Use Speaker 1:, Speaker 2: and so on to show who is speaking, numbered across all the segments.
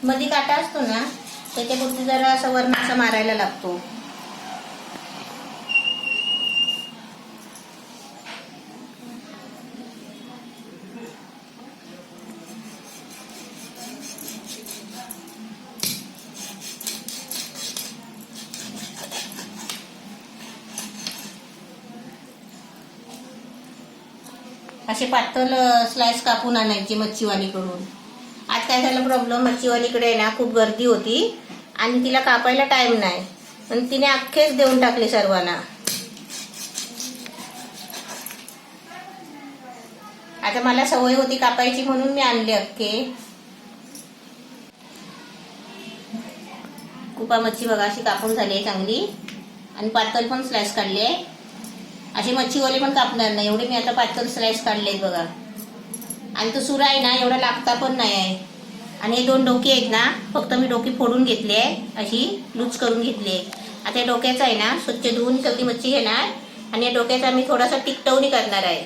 Speaker 1: मध्ये काटा असतो ना, त्याच्यापुरती जरा असं वरण असं मारायला लागतो. असे पातळ स्लाइस कापून आणायचे मच्छीवालीकडून. आज काय झालं प्रॉब्लेम, मच्छीवालीकडे ना खूप गर्दी होती आणि तिला कापायला टाइम नाही, पण तिने अख्खेच देऊन टाकले सर्वांना. आता मला सवय होती कापायची म्हणून मी आणले अख्खे. कुपा मच्छी बघा अशी कापून झाली आहे चांगली आणि पातळ पण स्लाइस काढली आहे. अशी मच्छीवाले पण कापणार नाही एवढे मी आता पातळ स्लाइस काढलेत बघा. आणि तो सुरा आहे ना एवढा लागता पण नाही आहे. आणि हे 2 डोके आहेत ना, फक्त मी डोकी फोडून घेतली आहे, अशी लूज करून घेतली आहे. आता या डोक्याचा आहे ना स्वच्छ धुवून सगळी मच्छी घेणार आणि या डोक्याचा मी थोडासा टिकटवणी करणार आहे.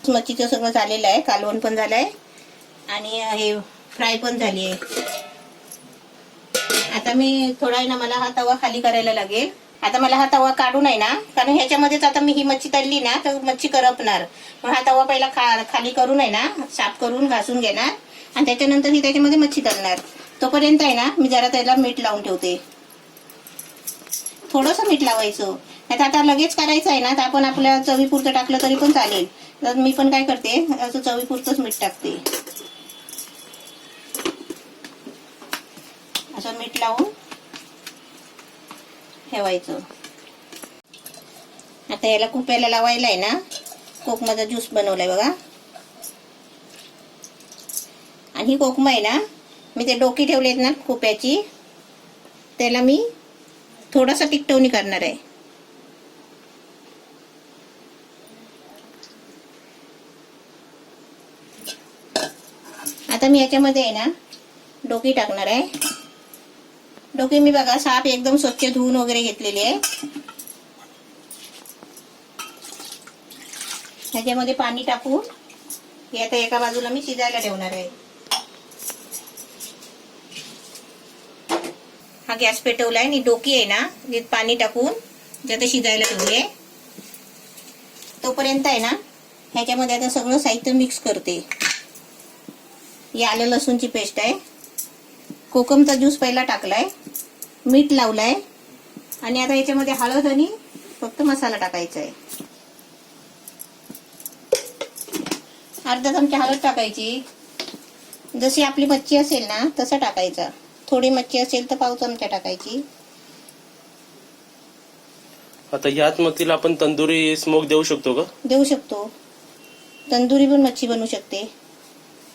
Speaker 1: मच्छीचं सगळं झालेलं आहे, कालवण पण झालं आहे आणि हे फ्राय पण झाली आहे. आता मी थोडा आहे ना, मला हा तवा खाली करायला लागेल. आता मला हा तवा काढून आहे ना, कारण ह्याच्यामध्येच आता मी ही मच्छी तळली ना तर मच्छी करपणार. मग हा तवा पहिला खाली करून आहे ना, साफ करून घासून घेणार आणि त्याच्यानंतर ही त्याच्यामध्ये मच्छी तळणार. तोपर्यंत आहे ना मी जरा त्याला मीठ लावून ठेवते. थोडंसं मीठ लावायचं, नाही तर आता लगेच करायचं आहे ना तर आपण आपल्या चवीपुरतं टाकलं तरी पण चालेल. तर मी पण काय करते, असं चवीपुरतंच मीठ टाकते. असं मीठ लावून ठेवायचं. आता याला कुप्याला लावायला आहे ना, कोकमाचा ज्यूस बनवलाय बघा. आणि ही कोकमा आहे ना, मी ते डोकी ठेवलेत ना कुप्याची, त्याला मी थोडासा टिकटवणी करणार आहे. आता मी याच्यामध्ये आहे ना डोकी टाकणार आहे. डोकी मी बघा साफ एकदम स्वच्छ धुवून वगैरे घेतलेली आहे. ह्याच्यामध्ये पाणी टाकून हे आता एका बाजूला मी शिजायला ठेवणार आहे. हा गॅस पेटवलाय आणि डोकी आहे ना पाणी टाकून ज्यात शिजायला ठेवली आहे. तोपर्यंत आहे ना ह्याच्यामध्ये आता सगळं साहित्य मिक्स करते. ही आलं लसूणची पेस्ट आहे, कोकमचा ज्यूस पहिला टाकलाय, मीठ लावलाय आणि आता याच्यामध्ये हळद आणि फक्त मसाला टाकायचा आहे. अर्धा चमचा हळद टाकायची. जशी आपली मच्छी असेल ना तसं टाकायचा. थोडी मच्छी असेल तर पाव चमचा टाकायची.
Speaker 2: आता ह्यात मग तिला आपण तंदुरी स्मोक देऊ शकतो का?
Speaker 1: देऊ शकतो, तंदुरी पण मच्छी बनवू शकते.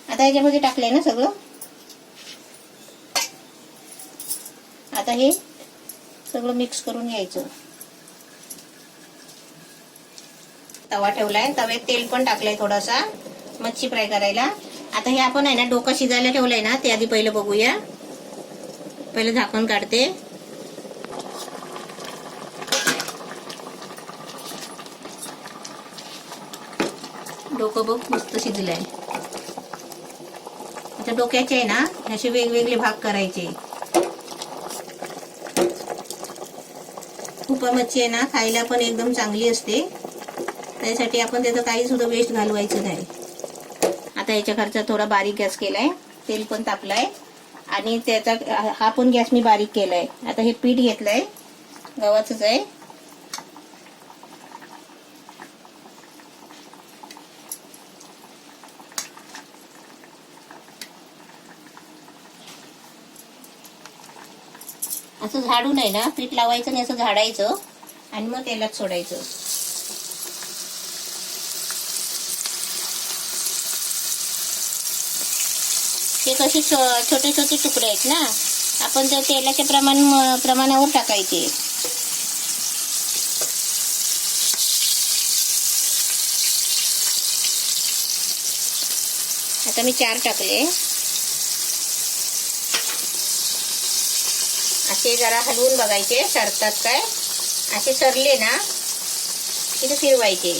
Speaker 1: आता याच्यामध्ये टाकलंय ना सगळं. आता हे सगळं मिक्स करून घ्यायचं. तवा ठेवलाय, तव्यात तेल पण टाकलंय थोडासा मच्छी फ्राय करायला. आता हे आपण आहे ना डोका शिजायला ठेवलंय ना, ते आधी पहिलं बघूया. पहिलं झाकण काढते. डोकं बघ मस्त शिजलंय. आता डोक्याचे आहे ना असे वेगवेगळे भाग करायचे. कुपा मच्छी आहे ना खायला पण एकदम चांगली असते, त्यासाठी आपण त्याचं काही सुद्धा वेस्ट घालवायचं नाही. आता याच्या खालचा थोडा बारीक गॅस केलाय, तेल पण तापलाय आणि त्याचा हा पण गॅस मी बारीक केलाय. आता हे पीठ घेतलंय, गव्हाचंच आहे. असं झाडून आहे ना पीठ लावायचं आणि असं झाडायचं आणि मग तेलात सोडायचं. हे कसे छोटे छोटे तुकडे आहेत ना, आपण त्या तेलाच्या प्रमाणावर टाकायचे. आता मी 4 टाकले. असे जरा हलवून बघायचे सरतात काय. असे सरले ना तिथे फिरवायचे.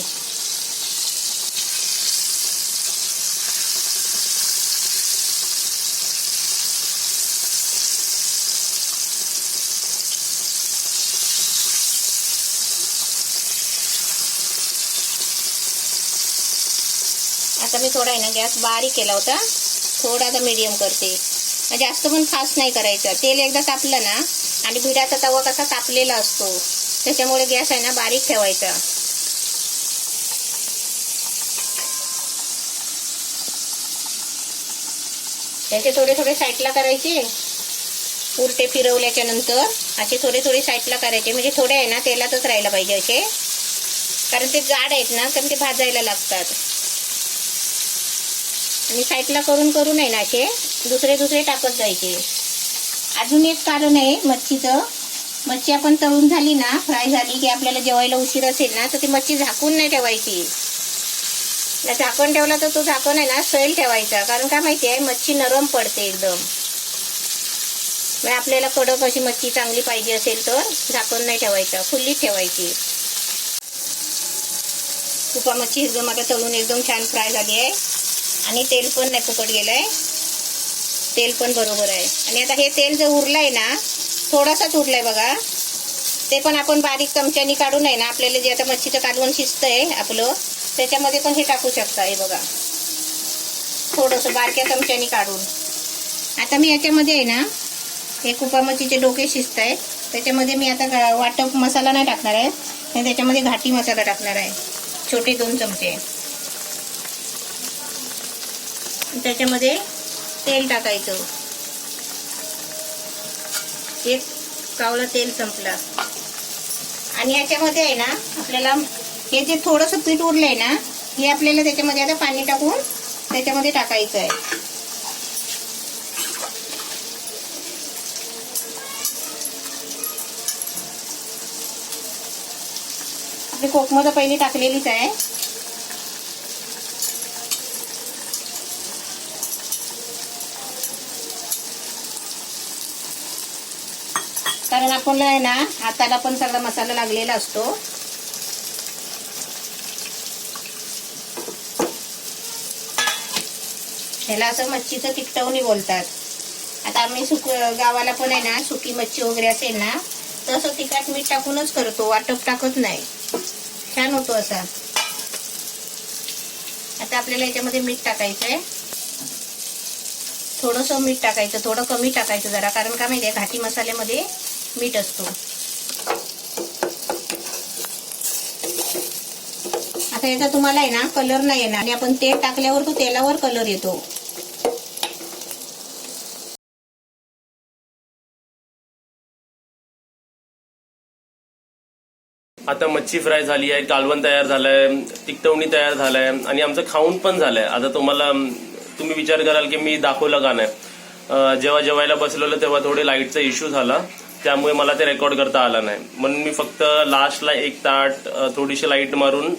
Speaker 1: आता मी थोडा आहे ना गॅस बारीक केला होता, थोडा आता मीडियम करते. जास्त पण फास्ट नाही करायचं. तेल एकदा तापलं ना, आणि भिडाचा तवा कसा तापलेला असतो, त्याच्यामुळे गॅस आहे ना बारीक ठेवायचा. त्याचे थोडे थोडे साईडला करायचे. उलटे फिरवल्याच्या नंतर असे थोडे थोडे साईडला करायचे, म्हणजे थोडे आहे ना तेलातच राहायला पाहिजे असे, कारण ते जाड आहेत ना, कारण ते भाजायला लागतात. आणि साईडला करून करून आहे ना असे दुसरे दुसरे टाकत जायचे. अजून एक कारण आहे मच्छीचं. मच्छी आपण तळून झाली ना, फ्राय झाली की आपल्याला जेवायला उशीर असेल ना, तर ती मच्छी झाकून नाही ठेवायची. झाकण ठेवला तर तो झाकण आहे ना सैल ठेवायचा, कारण काय माहिती आहे मच्छी नरम पडते एकदम. आपल्याला कडक अशी मच्छी चांगली पाहिजे असेल तर झाकण नाही ठेवायचं, खुल्ली ठेवायची. कुपा मच्छी एकदम आता तळून एकदम छान फ्राय झाली आहे, आणि तेल पण नाही फुकट गेलंय, तेल पण बरोबर आहे. आणि आता हे तेल जे उरलंय ना, थोडासाच उरलाय बघा, ते पण आपण बारीक चमच्यानी काढून आहे ना, आपल्याला जे आता मच्छीचं कालवण शिजतंय आपलं, त्याच्यामध्ये पण हे टाकू शकता. हे बघा, थोडंसं बारक्या चमच्यानी काढून. आता मी याच्यामध्ये आहे ना, हे कुपा मच्छीचे डोके शिजत आहेत, त्याच्यामध्ये मी आता वाटप मसाला नाही टाकणार आहे, त्याच्यामध्ये घाटी मसाला टाकणार आहे, छोटे 2 चमचे. त्याच्यामध्ये तेल टाकायचं. एक कावला तेल संपला. आणि याच्यामध्ये आहे ना आपल्याला हे जे थोडंसं पीठ उरलंय ना, हे आपल्याला त्याच्यामध्ये आता पाणी टाकून त्याच्यामध्ये टाकायचं आहे. आपली कोकमं पहिली टाकलेलीच आहे. कारण आपल्याला आहे ना हाताला पण सगळा मसाला लागलेला असतो. ह्याला असं मच्छीचं तिकटवणी बोलतात. आता आम्ही गावाला पण आहे ना, सुकी मच्छी वगैरे असेल ना, तर असं तिखट मीठ टाकूनच करतो, वाटप टाकत नाही. छान होतो असा. आता आपल्याला याच्यामध्ये मीठ टाकायचंय, थोडंसं मीठ टाकायचं, थोडं कमी टाकायचं जरा, कारण काय माहितीये घाटी मसाल्यामध्ये मीठ असतो. आता याचा तुम्हाला आहे ना कलर नाही येणार, आणि आपण तेल टाकल्यावर तो तेलावर कलर येतो.
Speaker 2: आता मच्छी फ्राय झाली आहे, कालवण तयार झालंय, तिकटवणी तयार झालाय, आणि आमचं खाऊन पण झालंय. आता तुम्ही विचार कराल की मी दाखवलं का नाही. जेव्हा जेवायला बसलेलं तेव्हा थोडे लाईटचा इश्यू झाला, त्यामुळे मला ते रेकॉर्ड करता आला नाही, म्हणून मी फक्त लास्टला एक ताट थोडीशी लाईट मारून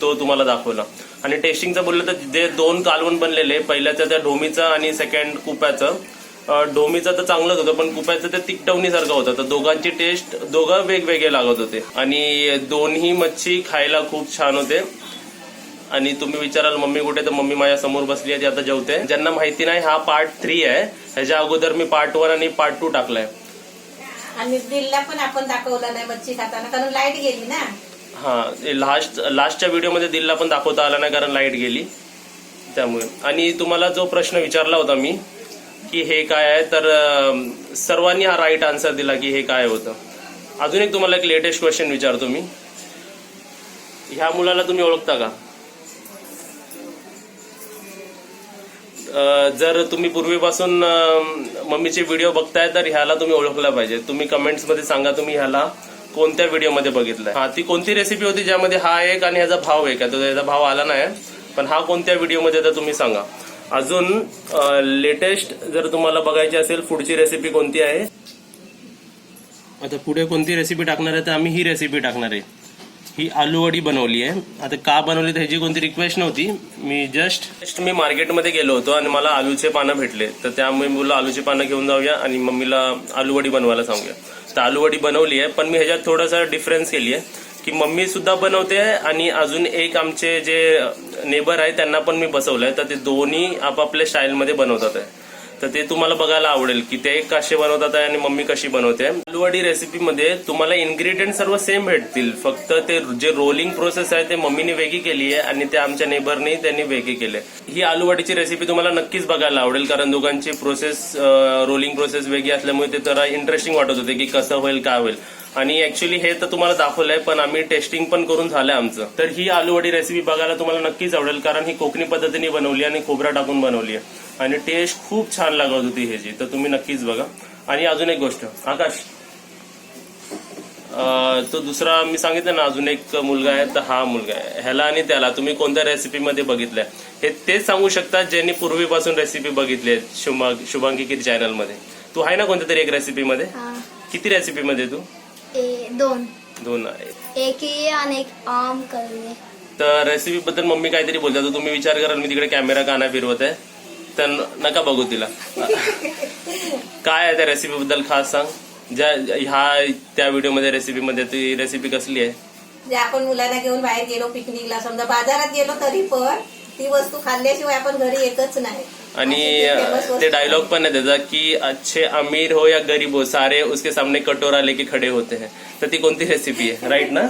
Speaker 2: तो तुम्हाला दाखवला. आणि टेस्टिंगचं बोललं तर जे 2 कालवण बनलेले, पहिल्याचं त्या ढोमीचं आणि सेकंड कुप्याचं. ढोमीचं तर चांगलंच होतं, पण कुप्याचं ते तिकटवणीसारखं होतं. तर दोघांची टेस्ट दोघं वेगवेगळे लागत होते, आणि दोन्ही मच्छी खायला खूप छान होते. आणि तुम्ही विचाराल मम्मी कुठे, तर मम्मी माझ्या समोर बसली आहे, ती आता जेवते. ज्यांना माहिती नाही, हा पार्ट 3 आहे. ह्याच्या अगोदर मी पार्ट 1 आणि पार्ट 2 टाकलाय.
Speaker 1: आणि दिलला पण आपण दाखवला नाही मच्छी खाताना, कारण लाईट गेली ना.
Speaker 2: हा, लास्टच्या व्हिडिओमध्ये दिलला पण दाखवता आला नाही, कारण लाईट गेली त्यामुळे. आणि तुम्हाला जो प्रश्न विचारला होता मी की हे काय आहे, तर सर्वांनी हा राईट आन्सर दिला की हे काय होतं. अजून एक तुम्हाला एक लेटेस्ट क्वेश्चन विचारतो मी. ह्या मुलाला तुम्ही ओळखता का? जर तुम्ही पूर्वीपासून मम्मीचे व्हिडिओ बघताय तर ह्याला तुम्ही ओळखला पाहिजे. तुम्ही कमेंट्समध्ये सांगा तुम्ही ह्याला कोणत्या व्हिडिओमध्ये बघितलंय. हा, ती कोणती रेसिपी होती ज्यामध्ये हा एक आणि ह्याचा भाव एक आहे. तो ह्याचा भाव आला नाही, पण हा कोणत्या व्हिडिओमध्ये तर तुम्ही सांगा. अजून लेटेस्ट जर तुम्हाला बघायची असेल पुढची रेसिपी कोणती आहे, आता पुढे कोणती रेसिपी टाकणार आहे, तर आम्ही ही रेसिपी टाकणार आहे. ही आलू वडी बनवली आहे. आता का बनवली तर ह्याची कोणती रिक्वेस्ट नव्हती. मी मार्केटमध्ये गेलो होतो आणि मला आलूचे पानं भेटले, तर त्यामुळे मी बोललो आलूचे पानं घेऊन जाऊया आणि मम्मीला आलू वडी बनवायला सांगूया. तर आलू वडी बनवली आहे, पण मी ह्याच्यात थोडासा डिफरन्स केली आहे की मम्मी सुद्धा बनवते आणि अजून एक आमचे जे नेबर आहे त्यांना पण मी बसवलंय, तर ते दोन्ही आपापल्या स्टाईलमध्ये बनवतात आहे. तर ते तुम्हाला बघायला आवडेल की ते कसे बनवतात आणि मम्मी कशी बनवते. आलूवडी रेसिपीमध्ये तुम्हाला इन्ग्रेडियंट सर्व सेम भेटतील, फक्त ते जे रोलिंग प्रोसेस आहे ते मम्मीने वेगळी केली आहे आणि ते आमच्या नेबरने त्यांनी वेगळी केले. ही आलूवडीची रेसिपी तुम्हाला नक्कीच बघायला आवडेल, कारण दोघांची प्रोसेस रोलिंग प्रोसेस वेगळी असल्यामुळे ते जरा इंटरेस्टिंग वाटत होते की कसं होईल काय होईल. आणि ऍक्च्युली हे तर तुम्हाला दाखवलंय, पण आम्ही टेस्टिंग पण करून झालंय आमचं. तर ही आलूवडी रेसिपी बघायला तुम्हाला नक्कीच आवडेल, कारण ही कोकणी पद्धतीने बनवली आणि खोबरा टाकून बनवली आहे आणि टेस्ट खूप छान लागत होती ह्याची. तर तुम्ही नक्कीच बघा. आणि अजून एक गोष्ट, आकाश, तो दुसरा मी सांगितलं ना अजून एक मुलगा आहे, तर हा मुलगा आहे. ह्याला आणि त्याला तुम्ही कोणत्या रेसिपीमध्ये बघितलंय हे तेच सांगू शकतात ज्यांनी पूर्वीपासून रेसिपी बघितली आहे शुभांगी किर चॅनलमध्ये. तू आहे ना कोणत्या तरी एक रेसिपीमध्ये? किती रेसिपीमध्ये तू? दोन आहे.
Speaker 3: एक ये आणि एक आम करणे.
Speaker 2: तर रेसिपी बद्दल मम्मी काहीतरी बोलतात, तर तुम्ही विचार कराल मी तिकडे कॅमेरा का नाही फिरवत आहे, तर नका बघू तिला. काय आहे त्या रेसिपी बद्दल खास सांग. त्या व्हिडिओमध्ये रेसिपीमध्ये ती रेसिपी कसली आहे?
Speaker 1: जे आपण मुलांना घेऊन बाहेर गेलो पिकनिकला, समजा बाजारात गेलो तरी पण ती वस्तू खाल्ल्याशिवाय आपण घरी येतच नाही.
Speaker 2: आणि ते डायलॉग पण आहे त्याचा की अच्छे अमीर हो या गरीब हो सारे उसके सामने कटोरा लेके खडे होते हैं. तर ती कोणती रेसिपी आहे, राईट ना?